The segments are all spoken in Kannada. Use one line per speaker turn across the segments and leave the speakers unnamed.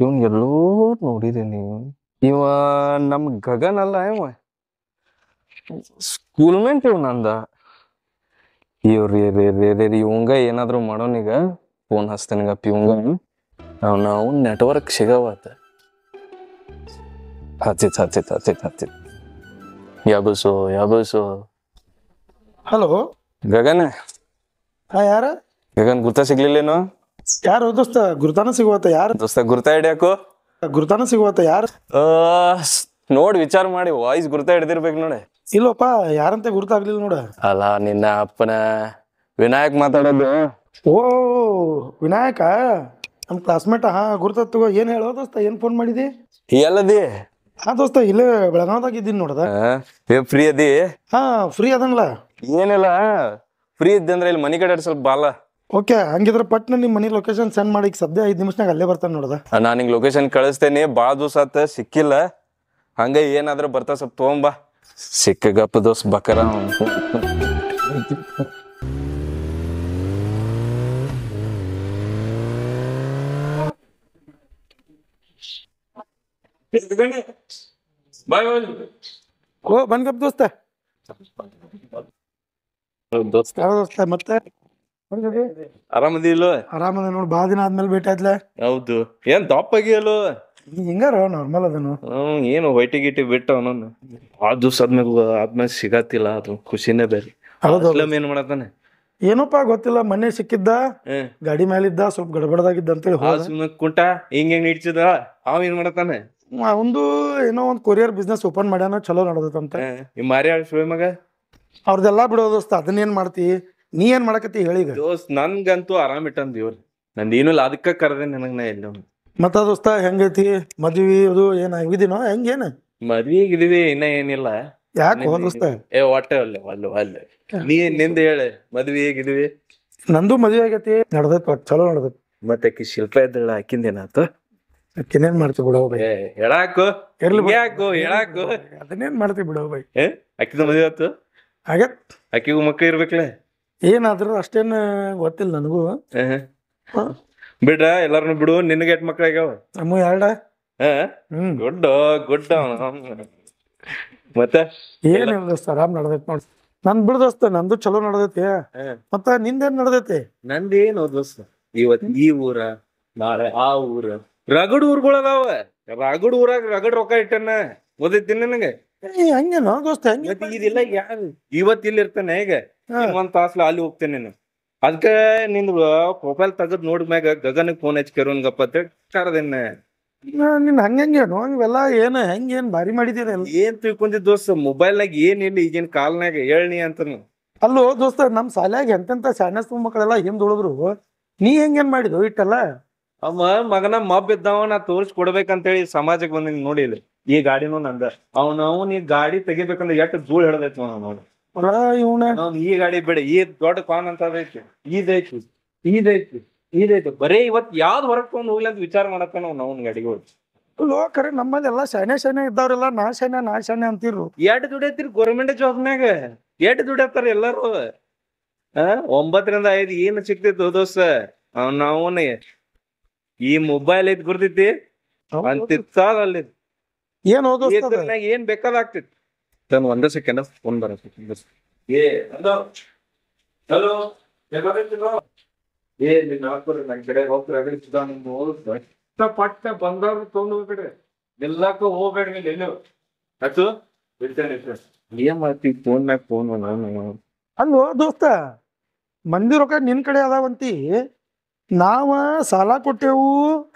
ಇವನ್ ಎಲ್ಲೋ ನೋಡಿದೀನಿ. ಇವ ನಮ್ ಗಗನ್ ಅಲ್ಲ ಇವ ಸ್ಕೂಲ್ಮೇಟ್ ಇವ್ ನಂದ. ಇವಂಗ ಏನಾದ್ರು ಮಾಡೋನೀಗ ಫೋನ್ ಹಚ್ತೇನಿಗಪ್ಪ ಇವಂಗ. ನಾವು ನೆಟ್ವರ್ಕ್ ಸಿಗವತ್ತ ಹಚ್ಚಿತ್ ಯಾಬಸು.
ಹಲೋ
ಗಗನ್
ಯಾರ
ಗಗನ್ ಗುರ್ತ ಸಿಗ್ಲಿಲ್ಲೇನು?
ಯಾರು ದೋಸ್ತ? ಗುರುತಾನ ಸಿಗುವತ್ತ ಯಾರು
ದೋಸ್ತ ಗುರ್ತ ಹಿಡ್ಯಾಕು
ಗುರುತಾನ ಸಿಗುವತ್ತ ಯಾರು?
ನೋಡ್ ವಿಚಾರ ಮಾಡಿ ವಾಯ್ಸ್ ಗುರ್ತ ಹಿಡ್ದಿರ್ಬೇಕು ನೋಡಿ.
ಇಲ್ಲೋಪ ಯಾರಂತ ಗುರುತಾಗ್ಲಿಲ್ಲ ನೋಡ.
ಅಲ್ಲ ನಿನ್ನ ಅಪ್ಪನ ವಿನಾಯಕ್ ಮಾತಾಡೋದು.
ಓ ವಿನಾಯಕ ನಮ್ ಕ್ಲಾಸ್ಮೇಟ್. ಹಾ ಗುರುತ ಏನ್ ಹೇಳೋ ದೋಸ್ತ, ಏನ್ ಫೋನ್ ಮಾಡಿದಿ?
ಎಲ್ಲದಿ?
ಹಾ ದೋಸ್ತ ಇಲ್ಲೇ ಬೆಳಗಾವದಾಗ ಇದ್ದೀನಿ ನೋಡದ.
ಫ್ರೀ ಅದಿ?
ಹಾ ಫ್ರೀ ಅದನ್ಲ.
ಏನಿಲ್ಲ, ಫ್ರೀ ಇದ್ದಂದ್ರೆ ಇಲ್ಲಿ ಮನಿ ಕಡೆ ಸ್ವಲ್ಪ ಬಾಲ.
ಓಕೆ ಹಂಗಿದ್ರ ಪಟ್ನ ನಿಮ್ ಮನಿ ಲೊಕೇಶನ್ ಸೆಂಡ್ ಮಾಡಿ, ಸದ್ಯ 5 ನಿಮಿಷನಾಗ ಅಲ್ಲೇ ಬರ್ತಾನೆ ನೋಡದ.
ನಾನು ನಿಂಗೆ ಲೊಕೇಶನ್ ಕಳಿಸ್ತೇನೆ. ಭಾಳ ದಿವಸ ಆತ ಸಿಕ್ಕಿಲ್ಲ, ಹಂಗ ಏನಾದ್ರೂ ಬರ್ತಾ ಸ್ವಲ್ಪ ತೊಗೊಂಬಾ. ಸಿಕ್ಕಗಪ್ಪ ದೋಸ್ ಬಕರ.
ಓ ಬಂದ್ಗಪ್ಪ ದೋಸ್ತ. ದೋಸ್ತ ಮತ್ತೆ
ಆರಾಮದಿ ಇಲ್ಲೋ?
ಆರಾಮದ ನೋಡ್, ಭಾಳ ದಿನ ಆದ್ಮೇಲೆ ಭೇಟಿ ಆಯ್ತಲ್ಲ.
ಹೌದು. ಏನ್ ದಪ್ಪಾಗಿಯಲ್ಲೋ?
ಹಿಂಗಾರ ನಾರ್ಮಲ್ ಅದನು.
ಏನು ಹೊಯ್ಟಿ ಗಿಟ್ಟಿ ಬಿಟ್ಟ ಅವನನ್ನು ಭಾಳ ದಿವ್ಸ ಆದ್ಮೇಲೆ ಸಿಗತ್ತಿಲ್ಲ, ಅದು ಖುಷಿನೇ ಬೇರೆ. ಏನ್ ಮಾಡತ್ತಾನೆ
ಏನೋಪ್ಪ ಗೊತ್ತಿಲ್ಲ, ಮೊನ್ನೆ ಸಿಕ್ಕಿದ್ದ ಗಾಡಿ ಮೇಲಿದ್ದ, ಸ್ವಲ್ಪ ಗಡಬಡದಾಗಿದ್ದ ಅಂತೇಳಿ
ಕುಂಟ ಹಿಂಗ್ ಇಡ್ಸಿದ. ಅವ ಏನ್ ಮಾಡತ್ತಾನೆ?
ಅವಂದು ಏನೋ ಒಂದ್ ಕೊರಿಯರ್ ಬಿಸ್ನೆಸ್ ಓಪನ್ ಮಾಡ್ಯಾನ, ಚಲೋ ನಡೆದತ್ತಂತೆ.
ಮಾರಿ ಸುಳಿ ಮಗ
ಅವ್ರದೆಲ್ಲಾ ಬಿಡೋ ದೋಸ್ತ, ಅದನ್ನೇನ್ ಮಾಡ್ತಿ? ನೀ ಏನ್ ಮಾಡಕತ್ತಿ ಹೇಳಿಗ?
ದೋಸ್ತ್ ನನ್ಗಂತೂ ಆರಾಮ್ ಇಟ್ಟಂದ ಇವ್ರು, ನಂದೇನು ಇಲ್ಲ, ಅದಕ್ಕ ಕರ್ದೆ ನನಗ್ ನಾ ಎಲ್ಲ.
ಮತ್ತ ದೋಸ್ತ ಹೆಂಗೈತಿ ಮದ್ವಿ ಅದು ಏನ್ ಆಗಿದಿನೋ ಹೆಂಗೇನ?
ಮದ್ವಿಗಿದ್ವಿ ಇನ್ನ ಏನಿಲ್ಲ.
ಯಾಕೆ ದೋಸ್ತ?
ಒಟ್ಟೆ ಅಲ್ಲೇ ನೀ ನಿಂದ ಹೇಳ, ಮದ್ವಿ ಹೇಗಿದ್ವಿ?
ನಂದು ಮದ್ವಿ ಆಗೈತಿ, ನಡ್ದೈತ್ ಚಲೋ ನಡ್ದೈತಿ.
ಮತ್ತೆ ಆಕಿ ಶಿಲ್ಪ ಇದ್ದಳ, ಆಕಿಂದೇನಾತು?
ಅಕ್ಕಿನೇನ್ ಮಾಡ್ತಿ ಬಿಡೋ ಬೈ.
ಹೇಳಾಕು
ಇರ್ಲಿ
ಯಾಕು ಹೇಳಾಕು,
ಅದನ್ನೇನ್ ಮಾಡ್ತಿ ಬಿಡೋ ಬೈ.
ಅಕ್ಕಿದ ಮದ್ವೆ ಆತು?
ಆಗತ್.
ಅಕ್ಕಿಗೂ ಮಕ್ಳು ಇರ್ಬೇಕಲ್ಲ?
ಏನಾದ್ರು ಅಷ್ಟೇನ್ ಗೊತ್ತಿಲ್ಲ ನನಗೂ.
ಬಿಡ್ರ ಎಲ್ಲಾರನು ಬಿಡು. ನಿನಗೆ ಎಟ್ ಮಕ್ಳು ಆಗ್ಯಾವ?
ನಮ್ಮ ಎರಡ.
ಗುಡ್ಡ ಮತ್ತೆ
ಏನಿಲ್ಲ ದೋಸ್ತ, ಆರಾಮ್ ನಡ್ದೈತಿ ನೋಡ್. ನನ್ ಬಿಡು ದೋಸ್ತ, ನಂದು ಚಲೋ ನಡ್ದೈತಿ. ಮತ್ತ ನಿಂದೇನ್ ನಡ್ದೈತಿ?
ನಂದೇನು ದೋಸ್ತ, ಇವತ್ ಈ ಊರ ನಾಳೆ ಆ ಊರ, ರಗಡ್ ಊರ್ಗಳು ಅದಾವ. ರಗಡ್ ಊರಾಗ ರಗಡ್ ರೊಕ್ಕ ಇಟ್ಟನ, ಓದೈತಿ ನನಗೆ.
ಹಂಗೇನೋ ದೋಸ್ತ?
ಇದಿಲ್ಲ ಯಾರು ಇವತ್ ಇಲ್ಲಿ ಇರ್ತಾನೆ, ಈಗ ಒಂದ್ ತಾಸ್ಲ ಅಲ್ಲಿ ಹೋಗ್ತೇನೆ ನಾನು. ಅದ್ಕ ನಿಂದ ಪ್ರೊಫೈಲ್ ತೆಗದ್ ನೋಡ್ ಮ್ಯಾಗ ಗಗನಕ್ ಫೋನ್ ಹಚ್ಕರೋನ್ಗಪ್ಪ ಅಂತ ಕರದೇನ.
ನಿನ್ ಹಂಗೇನೋ ಇವೆಲ್ಲ ಏನ್ ಹೆಂಗೇನ್ ಭಾರಿ ಮಾಡಿದೀರ?
ಏನ್ ತಿಳ್ಕೊಂಡಿದ್ ದೋಸ್ತ, ಮೊಬೈಲ್ನಾಗ ಏನ್ ಇಲ್ಲ ಈಗಿನ ಕಾಲ್ನಾಗ, ಹೇಳ್ನಿ ಅಂತ.
ಅಲ್ಲೋ ದೋಸ್ತ, ನಮ್ ಶಾಲ್ಯಾಗ ಎಂತೆಂತ ಶಾನ್ಯಸ್ ಮಕ್ಕಳೆಲ್ಲ ಹಿಂದ್ ಉಳಿದ್ರು, ನೀ ಹೆಂಗೇನ್ ಮಾಡಿದ್ವು ಇಟ್ಟೆಲ್ಲ?
ಅವ ಮಗನ ಮಬ್ ಇದ್ದಾವ, ನಾ ತೋರ್ಸ್ ಕೊಡ್ಬೇಕಂತೇಳಿ ಸಮಾಜಕ್ಕೆ ಬಂದಿನಿ. ನೋಡಿಲ್ಲ ಈ ಗಾಡಿನೂ ನಂದ. ಅವ್ನ ಈ ಗಾಡಿ ತೆಗಿಬೇಕಂದ್ರೆ ಎಷ್ಟ್ ಧೂಳ್ ಹಿಡ್ದೈತಿ ನೋಡಿ.
ಇವ್ನ
ಈ ಗಾಡಿ ಬೇಡ, ಈ ದೊಡ್ಡ ಕಾನ್ ಅಂತ ಐತಿ, ಇದೈತಿ ಬರೇ ಇವತ್ ಯಾವ್ದ್ ಹೊರಗ್ ತಗೊಂಡ್ ಹೋಗ್ಲಿ ಅಂತ ವಿಚಾರ ಮಾಡತ್ತ ನಾವು ಗಾಡಿಗಳು.
ಖರೆ ನಮ್ಮಲ್ಲಿ ಎಲ್ಲಾ ಶಾನೆ ಇದ್ದವ್ರೆಲ್ಲ ನಾ ಶಾನೆ ಅಂತಿರು.
ಎಷ್ಟ್ ದುಡಿಯತ್ತೀರಿ ಗೌರ್ಮೆಂಟ್ ಜಾಬ್ನಾಗ? ಎಷ್ಟ್ ದುಡಿಯತ್ತಾರ ಎಲ್ಲಾರು? 9ರಿಂದ 5 ಏನ್ ಸಿಕ್ತಿತ್ತು ದೋಸ್ತ? ಅವನ ಈ ಮೊಬೈಲ್ ಐತ್ ಗುರ್ತೈತಿ ಅಂತಿತ್ತಾದ ಅಲ್ಲಿ.
ಏನ್
ಏನ್ ಬೇಕಾದಾಗ್ತಿತ್ತು. ಒಂದೇ ಸೆಕೆಂಡ್ ಫೋನ್ ಬರತ್ತೆ. ಹಲೋ ಪಟ್ಟ ಬಂದವ್ರ ತೊಗೊಂಡ್ ಹೋಗ್ಬಿಡ್ರಿ, ಎಲ್ಲಕ್ಕೂ ಹೋಗ್ಬೇಡ್ರಿ. ಎಲ್ಲೂ ಆಯ್ತು ಏನ್ ಮಾಡ್ತೀವಿ ಫೋನ್ ಮ್ಯಾಗ ಫೋನ್.
ಅಲ್ಲೋ ದೋಸ್ತ, ಮಂದಿ ರೊಕ್ಕ ನಿನ್ ಕಡೆ ಅದಾವಂತಿ, ನಾವ ಸಾಲ ಕೊಟ್ಟೆವು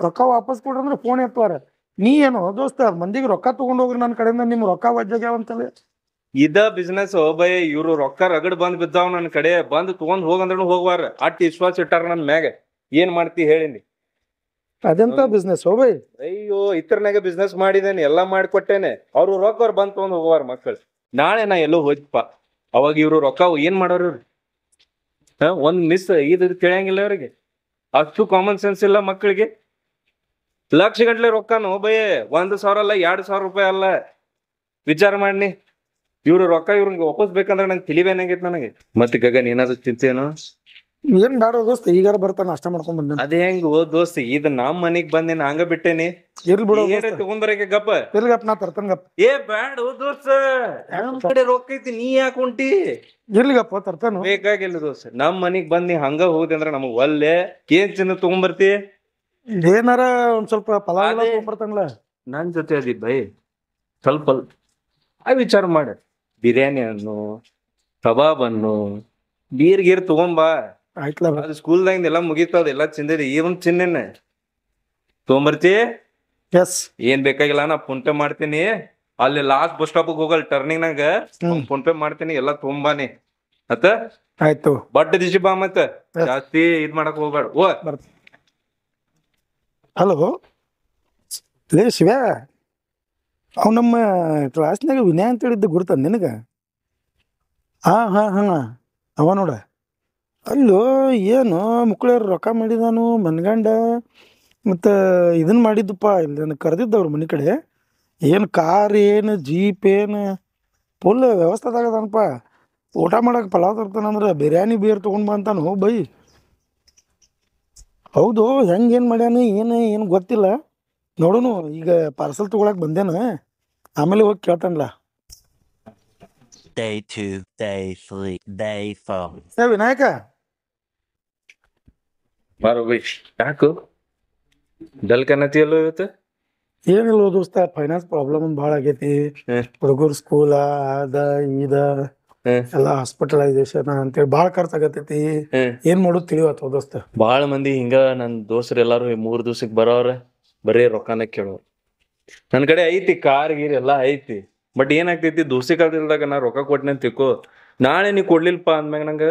ರೊಕ್ಕ ವಾಪಸ್ ಕೊಡ್ರಿ ಅಂದ್ರೆ ಫೋನ್ ಎತ್ತವಾರ. ನೀ ಏನೋ ದೋಸ್ತ ಮಂದಿಗೆ ರೊಕ್ಕ ತಗೊಂಡ್ ಹೋಗ್ರಿ ನನ್ನ ಕಡೆಯಿಂದ, ನಿಮ್ ರೊಕ್ಕ ವಜ್ಜಾಗ್ಯಾವಂತಲ್ಲ.
ಇದ ಬಿಸ್ನೆಸ್ ಬೈ. ಇವ್ರು ರೊಕ್ಕ ರಗಡ್ ಬಂದ್ ಬಿದ್ದಾವ್ ನನ್ ಕಡೆ, ಬಂದ್ ತಗೊಂಡ್ ಹೋಗಂದ್ರೂ ಹೋಗ್ವಾರ. ಅಟ್ ವಿಶ್ವಾಸ ಇಟ್ಟಾರ ನನ್ ಮ್ಯಾಗ. ಏನ್ ಮಾಡ್ತಿ ಹೇಳಿನಿ?
ಅದೆಂತ ಬಿಸ್ನೆಸ್ ಬೈ?
ಅಯ್ಯೋ ಇತರ್ನಾಗ ಬಿಸ್ನೆಸ್ ಮಾಡಿದೇನೆ, ಎಲ್ಲಾ ಮಾಡಿಕೊಟ್ಟೇನೆ. ಅವ್ರು ರೊಕ್ಕ ಅವ್ರು ಬಂದ್ ತಗೊಂಡ್ ಹೋಗುವಾರ ಮಕ್ಕಳು. ನಾಳೆ ನಾ ಎಲ್ಲೋ ಹೋಯ್ತಪ್ಪ, ಅವಾಗ ಇವ್ರು ರೊಕ್ಕ ಏನ್ ಮಾಡೋರು? ಒಂದ್ ಮಿಸ್ ಇದು ತಿಳಿಯಂಗಿಲ್ಲ ಅವ್ರಿಗೆ, ಅಷ್ಟು ಕಾಮನ್ ಸೆನ್ಸ್ ಇಲ್ಲ ಮಕ್ಕಳಿಗೆ. ಲಕ್ಷ ಗಂಟ್ಲೆ ರೊಕ್ಕನು ಬೈ, 1,000 ಅಲ್ಲ 2,000 ರೂಪಾಯಿ ಅಲ್ಲ. ವಿಚಾರ ಮಾಡಿ, ಇವ್ರು ರೊಕ್ಕ ಇವ್ರಿಗೆ ವಾಪಸ್ ಬೇಕಂದ್ರೆ ನಂಗೆ ತಿಳಿಬೇನಾಗೈತಿ ನನಗೆ. ಮತ್ತೆ ಗಗನ್ ಏನಾದ್ರು ಚಿಂತೇನೋ?
ಏನ್ ಬ್ಯಾಡ ದೋಸ್ತ ಈಗಾರ ಬರ್ತಾನ ಅಷ್ಟ ಮಾಡ್ಕೊಂಡ್ ಬಂದೇನ.
ಅದೇ ಹೆಂಗ್ ಓ ದೋಸ್ತ್ ಇದ್ ನಮ್ ಮನಿಗ್ ಬಂದೇನ ಹಂಗ ಬಿಟ್ಟೇನಿ.
ಇರ್ಲಿ ಬಿಡು
ಏನ್ರ ತಗೊಂಬರಕ್ಕೆ ಗಪ್ಪ.
ಇರ್ಲಿಗಪ್ಪ ನಾ ತರ್ತೇನೆ ಗಪ್ಪ.
ಏ ಬ್ಯಾಡ ಓ ದೋಸ್ತ ನಮ್ ಕಡೆ ರೊಕ್ಕ ಐತಿ ನೀ ಯಾಕೆ ಹೊಂಟಿ.
ಇರ್ಲಿಗಪ್ಪ ತರ್ತೇನು.
ಬೇಕಾಗಿಲ್ಲ ದೋಸ್ತ ನಮ್ ಮನಿಗ್ ಬಂದ್ ನೀ ಹಂಗ ಹೋದೆ ಅಂದ್ರ ನಮಗ್ ಒಲ್ಲೆ ಏನ್ ಚಿನ್ನ ತಗೊಂಬರ್ತಿ.
ಏನಾರ ಒಂದ್ ಸ್ವಲ್ಪ ಪಲಾವ್
ಅದೇ.
ಬರ್ತಾನಲ್ಲ
ನನ್ ಜೊತೆ ಅದಿ ಬೈ ಸ್ವಲ್ಪ ಆ ವಿಚಾರ ಮಾಡ. ಬಿರಿಯಾನಿ ಅನ್ನು ಕಬಾಬ್ ಅನ್ನು ಬೀರ್ ಗೀರ್ ತಗೊಂಬಾ.
ಆಯ್ತಲ್ಲ.
ಅದು ಸ್ಕೂಲ್ದಾಗ ಎಲ್ಲ ಮುಗೀತದ ಎಲ್ಲ ಚಿಂದಿದಿ ಇವನ್ ಚಿನ್ನೇನ ತಗೊಂಬರ್ತಿ.
ಎಸ್
ಏನ್ ಬೇಕಾಗಿಲ್ಲ ನಾ ಫೋನ್ ಪೇ ಮಾಡ್ತೀನಿ. ಅಲ್ಲಿ ಲಾಸ್ಟ್ ಬಸ್ ಸ್ಟಾಪ್ ಹೋಗಲ್ ಟರ್ನಿಂಗ್ ನಾಗ ಫೋನ್ ಪೇ ಮಾಡ್ತೀನಿ ಎಲ್ಲ ತೊಗೊಂಬಾನಿ ಮತ್ತ.
ಆಯ್ತು
ಬಟ್ ದಿಶಿ ಬಾ ಮತ್ತ ಜಾಸ್ತಿ ಇದ್ ಮಾಡಕ್ ಹೋಗ್ಬೇಡ. ಓ
ಹಲೋ ಲೇ ಶಿವ, ಅವ್ ನಮ್ಮ ಕ್ಲಾಸ್ನಾಗ ವಿನಯ ಅಂತ ಹೇಳಿದ್ದ ಗುರುತ ನಿನಗ? ಹಾ ಅವ ನೋಡ. ಅಲ್ಲೋ ಏನು ಮುಕ್ಕಳವ್ರು ರೊಕ್ಕ ಮಾಡಿದಾನು ಮನ್ಗಂಡ ಮತ್ತು ಇದನ್ನ ಮಾಡಿದ್ದಪ್ಪ. ಇಲ್ಲಿ ನನಗೆ ಕರೆದಿದ್ದವ್ರು ಮನೆ ಕಡೆ. ಏನು ಕಾರ್ ಏನು ಜೀಪ್ ಏನು ಫುಲ್ ವ್ಯವಸ್ಥೆದಾಗದನಪ್ಪ. ಊಟ ಮಾಡಕ್ಕೆ ಪಲಾವ್ ತರ್ತಾನಂದ್ರೆ ಬಿರಿಯಾನಿ ಬೀರ್ ತೊಗೊಂಡು ಬಾ ಅಂತಾನು ಬೈ. ಹೌದು ಹೆಂಗೇನು ಮಾಡ್ಯಾನ ಏನು ಗೊತ್ತಿಲ್ಲ. ನೋಡುನು ಈಗ ಪಾರ್ಸಲ್ ತೊಗೊಳಕ್ಕೆ ಬಂದೇನ, ಆಮೇಲೆ ಹೋಗಿ ಕೇಳ್ತಾನಲ್ಲ.
Day 2, day 3, day 4.
ಏ ವಿನಾಯಕ,
ಬಾರೋ ಬೈ. ಯಾಕು ಡಲ್ಕನತಿಯಲ್ಲೋ ಇವತ್ತು?
ಏನಿಲ್ಲ ದೋಸ್ತ, ಫೈನಾನ್ಸ್ ಪ್ರಾಬ್ಲಮ್ ಒಂದು ಭಾಳ ಆಗೈತಿ. ಹುಡುಗರು ಸ್ಕೂಲ ಅದ ಇದ ಎಲ್ಲ ಹಾಸ್ಪಿಟಲೈಸೇಷನ್ ಅಂತೇಳಿ ಭಾಳ ಖರ್ಚಾಗತೈತಿ. ಏನ್ ಮಾಡೋದು ತಿಳಿವತ್ತ ದೋಸ್ತ.
ಬಾಳ ಮಂದಿ ಹಿಂಗ ನನ್ ದೋಸ್ತರು ಎಲ್ಲಾರು 3 ದಿವ್ಸಕ್ ಬರೋವ್ರ ಬರೀ ರೊಕ್ಕನ ಕೇಳೋರು. ನನ್ ಕಡೆ ಐತಿ ಕಾರ್ ಗೀರ್ ಎಲ್ಲಾ ಐತಿ. ಬಟ್ ಏನಾಗ್ತೈತಿ ದೋಸ್ತಿ ಕಾಲದಾಗ ನಾ ರೊಕ್ಕ ಕೊಟ್ಟಿನ ಅಂತ ತಿಳ್ಕೊ, ನಾಳೆ ನೀ ಕೊಡ್ಲಿಲ್ಪ ಅಂದ್ಮ್ಯಾಗ ನಂಗ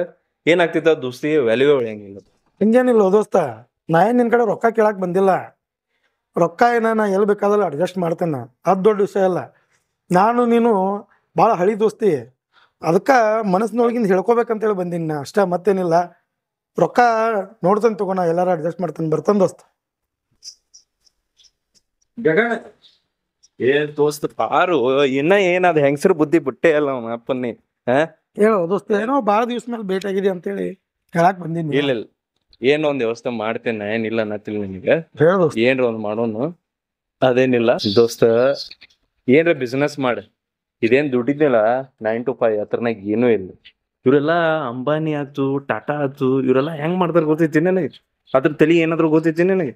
ಏನಾಗ್ತೈತಿ ಆ ದೋಸ್ತಿ ವ್ಯಾಲ್ಯೂ ಉಳಿಯಂಗಿಲ್ಲ.
ಹಿಂಗೇನಿಲ್ಲ ದೋಸ್ತ, ನಾ ಏನ್ ನಿನ್ ಕಡೆ ರೊಕ್ಕ ಕೇಳಕ್ ಬಂದಿಲ್ಲ. ರೊಕ್ಕ ನಾ ಎಲ್ಲಿ ಬೇಕಾದಲ್ಲ ಅಡ್ಜಸ್ಟ್ ಮಾಡ್ತೇನೆ, ಅದು ದೊಡ್ಡ ವಿಷಯ ಅಲ್ಲ. ನಾನು ನೀನು ಭಾಳ ಹಳಿ ದೋಸ್ತಿ, ಅದಕ್ಕೆ ಮನಸ್ಸಿನೊಳಗಿಂದ ಹೇಳ್ಕೊಬೇಕಂತೇಳಿ ಬಂದೀನಿ ನಾ ಅಷ್ಟೇ, ಮತ್ತೇನಿಲ್ಲ. ರೊಕ್ಕ ನೋಡ್ತೇನೆ ತಗೋ, ನಾ ಎಲ್ಲಾರು ಅಡ್ಜಸ್ಟ್ ಮಾಡ್ತೇನೆ. ಬರ್ತೇನೆ ದೋಸ್ತ.
ಏನ್ ದೋಸ್ತ ಪಾರು ಇನ್ನ ಏನದ ಹೆಂಗಸರು ಬುದ್ಧಿ ಬಿಟ್ಟೆ ಅಲ್ಲ ಅವನ ಅಪ್ಪನ್ನಿ.
ಹೇಳೋ ದೋಸ್ತ, ಏನೋ ಭಾಳ ದಿವ್ಸ ಮೇಲೆ ಭೇಟಿ ಆಗಿದೆ ಅಂತೇಳಿ ಹೇಳಕ್ ಬಂದೀನಿ.
ಇಲ್ಲ ಏನೋ ಒಂದ್ ವ್ಯವಸ್ಥೆ ಮಾಡ್ತೇನೆ, ಏನಿಲ್ಲ ಅನ್ನತಿಲ್ಲ ನಿನಗೆ.
ಹೇಳ ದೋಸ್ತ.
ಏನ್ರ ಒಂದ್ ಮಾಡೋನು. ಅದೇನಿಲ್ಲ ದೋಸ್ತ, ಏನ್ರ ಬಿಸ್ನೆಸ್ ಮಾಡ. ಇದೇನ್ ದುಡ್ಡಿದ್ನಲ್ಲ 9 to 5 ಹತ್ರನಾಗ ಏನೂ ಇಲ್ಲ. ಇವರೆಲ್ಲಾ ಅಂಬಾನಿ ಆಯ್ತು ಟಾಟಾ ಆಯ್ತು ಇವರೆಲ್ಲಾ ಹೆಂಗ್ ಮಾಡ್ತಾರ ಗೊತ್ತೈತಿ ನನಗೆ? ಅದ್ರ ತಲಿ ಏನಾದ್ರು ಗೊತ್ತೈತಿ ನನಗೆ?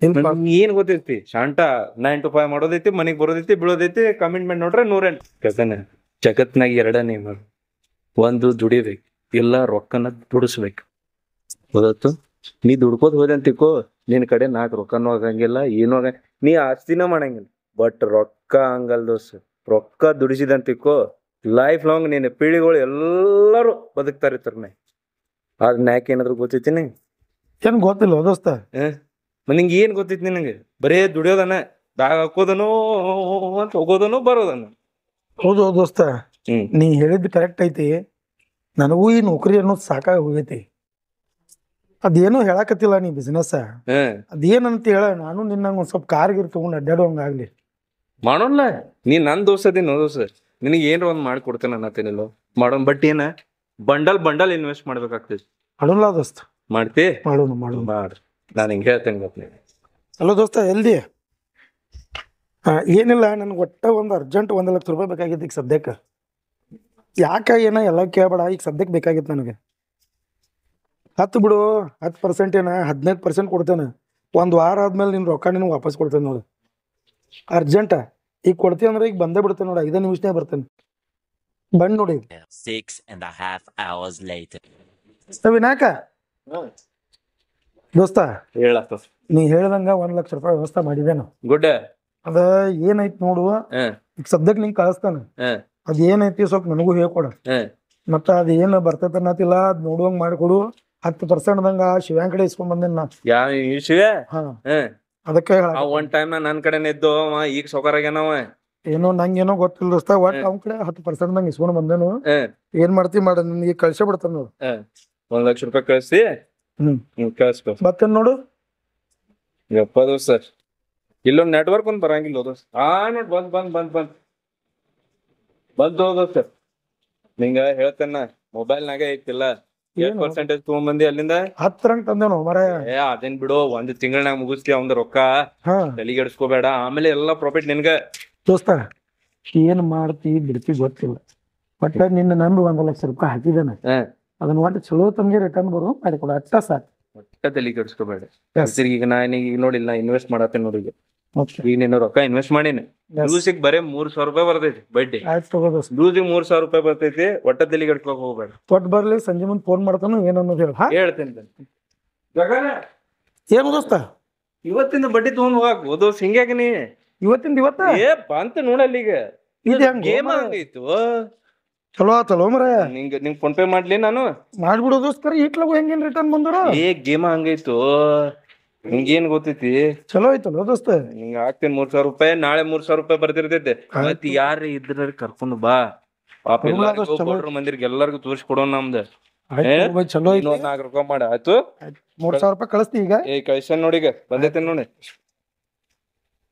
ಏನ್ ಗೊತ್ತೈತಿ? ಶಾಂಟ 9 to 5 ಮಾಡೋದೈತಿ, ಮನಿಗ್ ಬರೋದೈತಿ, ಬೀಳೋದೈತಿ, ಕಮಿಟ್ಮೆಂಟ್ ನೋಡ್ರೆ 108. ಜಗತ್ನಾಗ 2 ನಿಯಮ. ಒಂದು ದುಡಿಬೇಕು, ಇಲ್ಲ ರೊಕ್ಕನ ದುಡಿಸ್ಬೇಕು. ಗೊತ್ತು? ನೀ ದುಡ್ಕೋದ್ ಹೋದೆ ಅಂತಿಕೋ, ನಿನ್ ಕಡೆ 4 ರೊಕ್ಕನೂ ಆಗಂಗಿಲ್ಲ, ಏನೂ ನೀ ಆಸ್ತಿನ ಮಾಡಂಗಿಲ್ಲ. ಬಟ್ ರೊಕ್ಕ ಹಂಗಲ್ ದೋಸ್ತ, ರೊಕ್ಕ ದುಡಿಸಿದಂತಿಕೋ ಲೈಫ್ ಲಾಂಗ್ ನಿನ್ನ ಪೀಳಿಗಳು ಎಲ್ಲರೂ ಬದುಕ್ತಾ ಇರ್ತಾರ. ಅದ್ ನ್ಯಾಕ್ ಏನಾದ್ರು ಗೊತ್ತೈತಿ ನಿಂಗೆ?
ಏನ್ ಗೊತ್ತಿಲ್ಲ ದೋಸ್ತ.
ನಿಂಗೆ ಏನ್ ಗೊತ್ತೈತಿ ನಿನಗೆ? ಬರೇ ದುಡಿಯೋದನ, ಬ್ಯಾಗ್ ಹಾಕೋದನು ಅಂತ ಹೋಗೋದನು ಬರೋದನು.
ಹೌದು ದೋಸ್ತ, ನೀ ಹೇಳಿದ್ ಕರೆಕ್ಟ್ ಐತಿ. ನನಗೂ ಈ ನೌಕರಿ ಅನ್ನೋದು ಸಾಕಾಗಿ ಹೋಗೈತಿ. ಅದೇನೋ ಹೇಳಕತ್ತಿಲ್ಲ ನೀ ಬಿಸ್ನೆಸ್, ಅದೇನಂತ ಹೇಳ. ನಾನು ನಿನ್ನಂಗ ಒಂದ್ ಸ್ವಲ್ಪ ಕಾರ್ ಗಿರ್ ತಗೊಂಡ್ ಅಡ್ಡಾಡೋಂಗಾಗ್ಲಿ
ಮಾಡೋಲ್ಲ. ನೀ ನನ್ ದೋಸ್ತದೇನೋ ದೋಸ್ತ, ನಿನಗೆ ಏನ್ರ ಒಂದ್ ಮಾಡ್ಕೊಡ್ತೇನೆ ಅನ್ನತ್ತೇನಿಲ್ಲ ಮಾಡೋನ್. ಬಟ್ ಏನ ಬಂಡಲ್ ಇನ್ವೆಸ್ಟ್ ಮಾಡ್ಬೇಕಾಗ್ತೈತಿ.
ಮಾಡೋಲ್ಲ ದೋಸ್ತ.
ಮಾಡ್ತಿ?
ಮಾಡೋಣ
ಮಾಡ್ರಿ. ನಾನು ಹಿಂಗೆ ಹೇಳ್ತೇನೆ ಗೊತ್ತ.
ಹಲೋ ದೋಸ್ತ, ಎಲ್ದಿ? ಏನಿಲ್ಲ, ನನ್ಗೆ ಒಟ್ಟ ಒಂದು ಅರ್ಜೆಂಟ್ 1 ಲಕ್ಷ ರೂಪಾಯಿ ಬೇಕಾಗಿತ್ತು ಈಗ ಸದ್ಯಕ್ಕೆ. ಯಾಕ ಏನ ಎಲ್ಲ ಕೇಳಬೇಡ, ಈಗ ಸದ್ಯಕ್ಕೆ ಬೇಕಾಗಿತ್ತು ನನಗೆ. 10 ಬಿಡು, 10% ಏನ 15% ಕೊಡ್ತೇನೆ. 1 ವಾರ ಆದ್ಮೇಲೆ ನಿನ್ನ ರೊಕ್ಕ ನಿನ್ಗೆ ವಾಪಸ್ ಕೊಡ್ತೇನೆ ನೋಡಿ. ಅರ್ಜೆಂಟ ಈಗ ಕೊಡ್ತೀನಿ ಅಂದ್ರೆ ಈಗ ಬಂದೇ ಬಿಡ್ತೇನೆ ನೋಡಿ, 5 ನಿಮಿಷನೇ ಬರ್ತೇನೆ. ಬಂದ್ ನೋಡಿ.
6.5 hours later.
ವಿನಾಯಕ ದೋಸ್ತ,
ಹೇಳತ್ತ
ನೀ ಹೇಳ್ದಂಗ 1 ಲಕ್ಷ ರೂಪಾಯಿ ವ್ಯವಸ್ಥೆ ಮಾಡಿದೇನು.
ಗುಡ್.
ಅದ ಏನೈತಿ ನೋಡು, ಈಗ ಸದ್ಯಕ್ಕೆ ನಿಂಗೆ ಕಳಿಸ್ತಾನ. ಅದ ಏನೈತಿ ಸ್ವಲ್ಪ ನನಗೂ ಹೇಳ್ಕೊಡ. ಮತ್ತ ಅದ ಏನ್ ಬರ್ತೈತ ಅನ್ನತಿಲ್ಲ, ಅದ್ ನೋಡುವಂಗ ಮಾಡಿಕೊಡು. 10% ದಂಗ ಶಿವ್ಯಾನ್ ಕಡೆ ಇಸ್ಕೊಂಡ್ ಬಂದೇನ್ ನಾ.
ಶಿವ?
ಅದಕ್ಕೆ
ಒಂದ್ ಟೈಮ್ ನನ್ ಕಡೆನೇ ಇದ್ದು, ಈಗ ಸೌಕರ್ಯಾಗ್ಯಾನವ.
ಏನೋ ನಂಗೇನೋ ಗೊತ್ತಿಲ್ಲ ದೋಸ್ತ, ಒಟ್ ಅವ್ನ ಕಡೆ 10% ದಂಗ ಇಸ್ಕೊಂಡ್ ಬಂದೇನು. ಏನ್ ಮಾಡ್ತಿ ಮಾಡ, ನಿನ್ಗೆ ಕಳ್ಸೇ ಬಿಡ್ತಾನ ನೋಡು.
1 ಲಕ್ಷ ರೂಪಾಯಿ ಕಳಿಸಿ ಕಳಿಸ್ಬೇಕು.
ಬರ್ತೇನೆ ನೋಡು.
ಯಪ್ಪ ದೋಸ್ತ, ಇಲ್ಲೊಂದು ನೆಟ್ವರ್ಕ್ ಒಂದ್ ಬರಂಗಿಲ್ಲ ದೋಸ್ತ. ನೋಡ್ ಬಂದ್ ದೋಸ್ತ. ನಿಂಗ ಹೇಳ್ತೇನ, ಮೊಬೈಲ್ನಾಗ ಐತಿಲ್ಲ
ಏನು?
ಪರ್ಸೆಂಟೇಜ್ ತಗೊಂಬಂದಿ ಅಲ್ಲಿಂದ
10 ರಂಗ್ ತಂದೇನು ಮರ.
ಅದೇನ್ ಬಿಡು, ಒಂದ್ ತಿಂಗಳನಾಗ ಮುಗಿಸ್ತಿ ಅವಂದ ರೊಕ್ಕ,
ಹಾ
ತಲೆಗೆಡ್ಸ್ಕೋಬೇಡ, ಆಮೇಲೆ ಎಲ್ಲಾ ಪ್ರಾಫಿಟ್ ನಿನ್ಗ.
ದೋಸ್ತ ಏನ್ ಮಾಡ್ತಿ ಬಿಡ್ತಿ ಗೊತ್ತಿಲ್ಲ, ಒಟ್ಟ ನಿನ್ನ ನಂಬಿ 1 ಲಕ್ಷ ರೂಪಾಯಿ ಹಾಕಿದ್ದೇನೆ, ಅದನ್ನ ಒಟ್ಟು ಚಲೋ ತಮ್ಗೆ ರಿಟರ್ನ್ ಬರು ಮಾಡಿಕೊಡ ಅಟ್ಟ ಸಾಕು.
ಒಟ್ಟ ತಲೆ ಕೆಡ್ಸ್ಕೋಬೇಡ. ಈಗ ಈಗ ನೋಡಿಲ್ಲ, ನಾ ಇನ್ವೆಸ್ಟ್ ಮಾಡತ್ತೇನೆ ನೋಡಿ. ಈಗ ನೀನು ರೊಕ್ಕ ಇನ್ವೆಸ್ಟ್ ಮಾಡೀನಿ, ಲೂಸಿಗೆ ಬರೇ 3,000 ರೂಪಾಯಿ ಬರ್ತೈತಿ ಬಡ್ಡಿ.
ಆಯ್ತು ತಗೋ ದೋಸ್ತ,
ಲೂಸಿಗೆ 3,000 ರೂಪಾಯಿ ಬರ್ತೈತಿ. ಒಟ್ಟ ತಲೆ ಕೆಡ್ಸ್ಕೋಕ್ ಹೋಗ್ಬೇಡ.
ಒಟ್ಟು ಬರ್ಲಿ, ಸಂಜೆ ಮುಂದೆ ಫೋನ್ ಮಾಡ್ತಾನು ಏನು ಅನ್ನೋದು ಹೇಳ.
ಹೇಳ್ತೇನೆ.
ಏನು ದೋಸ್ತ
ಇವತ್ತಿಂದ ಬಡ್ಡಿ ತಗೊಂಡ್ ಹೋಗಾಕ್ ದೋಸ್ತ, ಹಿಂಗ್ಯಾಕ ನೀ
ಇವತ್ತಿಂದ ಇವತ್ತ
ಬಂತ ನೋಡಲ್ಲಿ. ಈಗ
ಇದು ಹೆಂಗ್
ಗೇಮ್ ಹಂಗೈತು.
ಚಲೋ ಆತಲೋ ಮರ.
ನಿಂಗ್ ಫೋನ್ ಪೇ ಮಾಡ್ಲಿ ನಾನು?
ಮಾಡ್ಬಿಡೋ ದೋಸ್ಕರ, ಇಟ್ಲಾಗು ಹೆಂಗೇನ್ ರಿಟರ್ನ್ ಬಂದ್ರ?
ಗೇಮ್ ಹಂಗೈತು, ನಿಂಗೇನ್ ಗೊತ್ತೈತಿ?
ಚಲೋ ಐತಲ್ಲ ದೋಸ್ತ.
ನಿಂಗ ಹಾಕ್ತೇನೆ 3,000 ರೂಪಾಯಿ, ನಾಳೆ 3,000 ರೂಪಾಯಿ ಬರ್ತಿರ್ತೈತೆ. ಮತ್ ಯಾರ ಇದ್ರ ಕರ್ಕೊಂಡು ಬಾ, ಪಾಪ ಎಲ್ಲಾರ್ಗು ಮಂದಿರ್ಗೆ ಎಲ್ಲಾರ್ಗು ತೋರ್ಸಿ ಕೊಡೋಣ ನಮ್ದು.
ಚಲೋ ಐತಿ.
4 ರೂಪಾಯಿ ಮಾಡ ಆಯ್ತು.
3,000 ರೂಪಾಯಿ ಕಳಿಸ್ತಿ ಈಗ?
ಕಳ್ಸನ್ ನೋಡಿಗ ಬಂದೈತೆ ನೋಡಿ.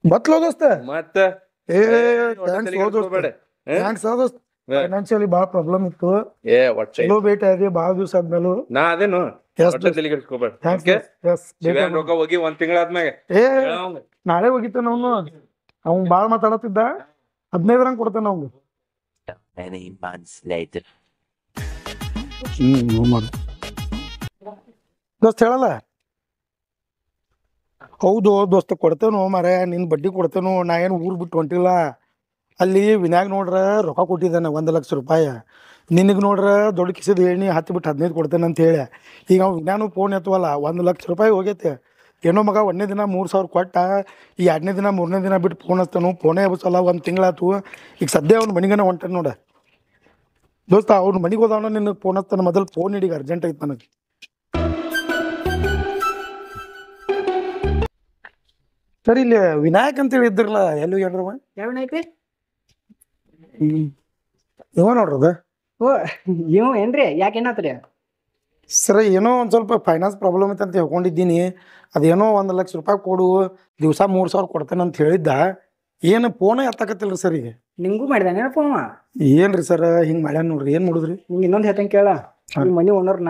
ಬತ್ಲೋ ದೋಸ್ತ.
ಮತ್ತ
ಫೈನಾನ್ಸಿಯಲಿ ಬಾಳ ಪ್ರಾಬ್ಲಮ್ ಇತ್ತು, ಚಲೋ ಭೇಟಿ ಆದಿ ಬಾಳ ದಿವಸ ಆದ್ಮೇಲೆ.
ನಾ ಅದೇನು ರೊಕ್ಕ ಹೋಗಿ 1 ತಿಂಗಳಾದ್ಮ್ಯಾಗ
ನಾಳೆ ಹೋಗಿತ್ತಾನ ಅವನು. ಅವ್ನ್ ಬಾಳ ಮಾತಾಡತ್ತಿದ್ದ, 15 ರಂಗ್ ಕೊಡ್ತಾನ ಅವ್ನು.
Many months later.
ದೋಸ್ತ ಹೇಳಲ್ಲ. ಹೌದು ದೋಸ್ತ, ಕೊಡ್ತೇನು ಮಾರ, ನಿನ್ ಬಡ್ಡಿ ಕೊಡ್ತೇನು. ನಾ ಏನು ಊರ್ ಬಿಟ್ಟು ಹೊಂಟಿಲ್ಲ. ಅಲ್ಲಿ ವಿನಾಯಕ್ ನೋಡ್ರ ರೊಕ್ಕ ಕೊಟ್ಟಿದ್ದಾನೆ 1 ಲಕ್ಷ ರೂಪಾಯಿ. ನಿನಗೆ ನೋಡ್ರ ದೊಡ್ಡ ಕಿಸಿದ ಹೇಳಿ 10 ಬಿಟ್ಟು 15 ಕೊಡ್ತೇನೆ ಅಂತ ಹೇಳಿ. ಈಗ ಅವ್ನು ವಿನಾನು ಫೋನ್ ಎತ್ತವಲ್ಲ, 1 ಲಕ್ಷ ರೂಪಾಯಿ ಹೋಗೈತೆ. ಏನೋ ಮಗ 1ನೇ ದಿನ 3,000 ಕೊಟ್ಟ, ಈ 2ನೇ ದಿನ 3ನೇ ದಿನ ಬಿಟ್ಟು ಫೋನ್ ಹಚ್ತಾನು. ಫೋನೇ ಹಬ್ಬಸಲ್ಲ, 1 ತಿಂಗಳಾತು. ಈಗ ಸದ್ಯ ಅವ್ನ ಮನಿಗನ ಹೊಂಟಾನ ನೋಡ ದೋಸ್ತ. ಅವ್ನ ಮನಿಗೆ ಹೋದವನ ನಿನಗೆ ಫೋನ್ ಹಚ್ತಾನ. ಮೊದಲು ಫೋನ್ ಹಿಡಿಗ, ಅರ್ಜೆಂಟ್ ಐತೆ ನನಗೆ. ಸರಿ, ಇಲ್ಲಿ ವಿನಾಯಕ್ ಅಂತೇಳಿ ಇದ್ರಲ್ಲ, ಎಲ್ಲಿ ಏನ್ರವ?
ಯಾವ ವಿನಾಯಕ?
ಇವ ನೋಡ್ರದ.
ಓ ಇವ ಏನ್ರಿ? ಯಾಕೆ ಏನಾತ್ರಿ?
ಸರ್, ಏನೋ ಒಂದು ಸ್ವಲ್ಪ ಫೈನಾನ್ಸ್ ಪ್ರಾಬ್ಲಮ್ ಐತೆ ಅಂತ ಹೇಳ್ಕೊಂಡಿದ್ದೀನಿ. ಅದೇನೋ 1 ಲಕ್ಷ ರೂಪಾಯಿ ಕೊಡು, ದಿವಸ 3,000 ಕೊಡ್ತೇನೆ ಅಂತ ಹೇಳಿದ್ದ. ಏನು ಫೋನೇ ಎತ್ತಕತ್ತಿಲ್ರಿ ಸರ್ ಈಗ.
ನಿಂಗೂ ಮಾಡಿದಾನೆ ಫೋನ್?
ಏನ್ರಿ ಸರ್ ಹಿಂಗೆ ಮಾಡ್ಯಾನ ನೋಡ್ರಿ, ಏನು ಮಾಡುದ್ರಿ?
ನಿಂಗೆ ಇನ್ನೊಂದು ಹೇಳ್ತಂಗೆ ಕೇಳ. ಈ ಮನಿ ಓನರ್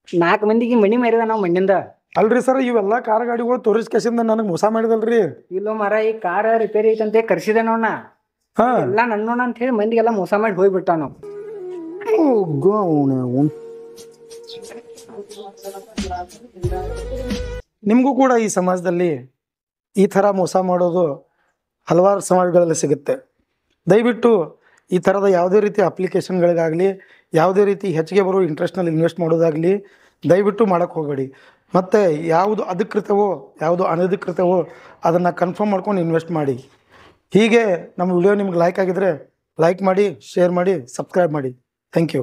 4 ಮಂದಿಗೆ ಮನಿ ಮಾರಿದ ನಾವು ಮಣ್ಣಿಂದ.
ಅಲ್ರಿ ಸರ್, ಇವೆಲ್ಲ ಕಾರ್ ಗಾಡಿಗಳು ತೋರಿಸ್ಕೇಸಿಂದ ನನಗೆ ಮೋಸ ಮಾಡಿದಲ್ರಿ.
ಇಲ್ಲೋ ಮರ, ಈ ಕಾರ ರಿಪೇರಿ ಐತಂತೆ ಕರ್ಸಿದೆ ನೋಡ.
ಹಾ,
ಎಲ್ಲ ನನ್ನೋಣ ಅಂತ ಹೇಳಿ ಮಂದಿಗೆಲ್ಲ ಮೋಸ ಮಾಡಿ ಹೋಗ್ಬಿಟ್ಟ ನಾವು.
ನಿಮಗೂ ಕೂಡ ಈ ಸಮಾಜದಲ್ಲಿ ಈ ಥರ ಮೋಸ ಮಾಡೋದು ಹಲವಾರು ಸಮಾಜಗಳಲ್ಲಿ ಸಿಗುತ್ತೆ. ದಯವಿಟ್ಟು ಈ ಥರದ ಯಾವುದೇ ರೀತಿ ಅಪ್ಲಿಕೇಶನ್ಗಳಿಗಾಗಲಿ, ಯಾವುದೇ ರೀತಿ ಹೆಚ್ಚಿಗೆ ಬರೋ ಇಂಟ್ರೆಸ್ಟ್ನಲ್ಲಿ ಇನ್ವೆಸ್ಟ್ ಮಾಡೋದಾಗಲಿ ದಯವಿಟ್ಟು ಮಾಡೋಕ್ಕೆ ಹೋಗಬೇಡಿ. ಮತ್ತು ಯಾವುದು ಅಧಿಕೃತವೋ ಯಾವುದು ಅನಧಿಕೃತವೋ ಅದನ್ನು ಕನ್ಫರ್ಮ್ ಮಾಡ್ಕೊಂಡು ಇನ್ವೆಸ್ಟ್ ಮಾಡಿ. ಹೀಗೆ ನಮ್ಮ ವಿಡಿಯೋ ನಿಮ್ಗೆ ಲೈಕ್ ಆಗಿದ್ರೆ ಲೈಕ್ ಮಾಡಿ, ಶೇರ್ ಮಾಡಿ, ಸಬ್ಸ್ಕ್ರೈಬ್ ಮಾಡಿ. Thank you.